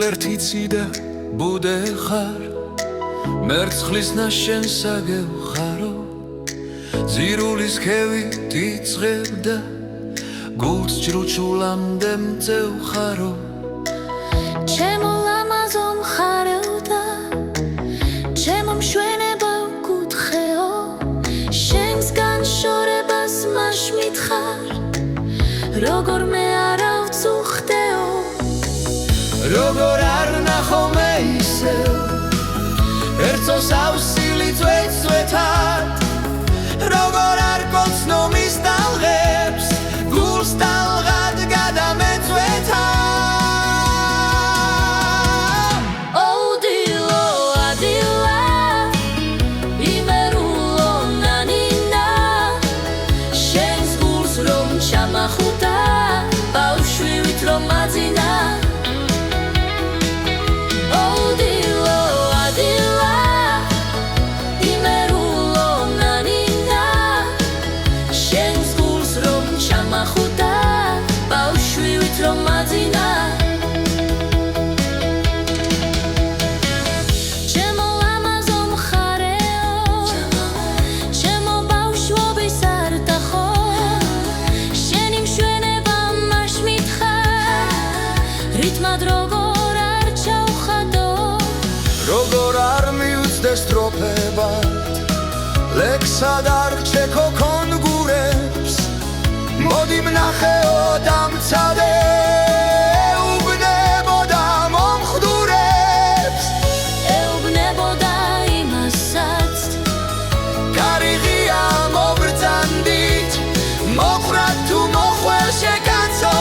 ერთი ციდა ბუდე ხარ მერცხლის ნაშენს აგევხარო ზირულის ხევი დიწყებდა გულს ჯრუჩულამდე მწევხარო ჩემო ლამაზო მხარეოდა ჩემო მშვენება ვკუთხეო შენს განშორებას მაშ მითხარ როგორ მე არა ვწუხდეო როგორ არ ნახომე ისევ ერთოს ავსილი წვეწვეთად როგორ არ გოცნო მის ტალღებს გულს ტალღად გადამეწვეთა ოდილო ადილა იმერულო ნანინა შენს გულს რომ ჩამახუტა ბავშვივით რომ მაძინა როგორ არ მივუძდეს სტროფებად ლექსად არ ჩეკოქონ გურებს მოდი ვნახეო დამცადე უბნებოდა მომხდურებს ეუბნებოდა იმასაც გარიღია მობრძანდით მოხრად თუ მოხველშე კაცო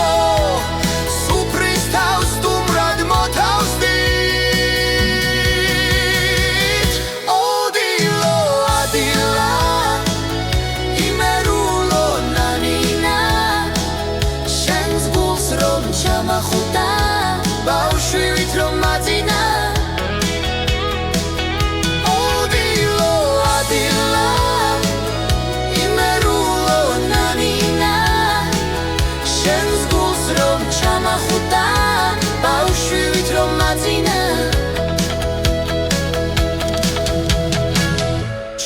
სუფრის თავს სტუმრად მოთავსდი ჩამახუტა ბავშვივით რომ მაძინა ოდილო ადილა იმერულო ნანინა შენს გულს რომ ჩამახუტა ბავშვივით რომ მაძინა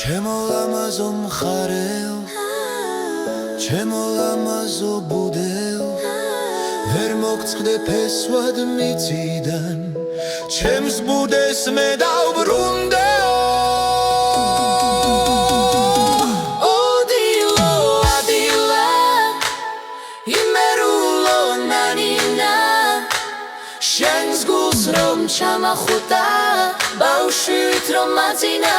ჩემო ლამაზო მხარეო ჩემო ლამაზო ბუდეო ვერ მოგწყდე ფესვად მიწიდან ჩემს ბუდეს მე დავბრუნდეო ოდილო ადილა იმერულო ნანინა შენს გულს რომ ჩამახუტა ბავშვით რომ მაძინა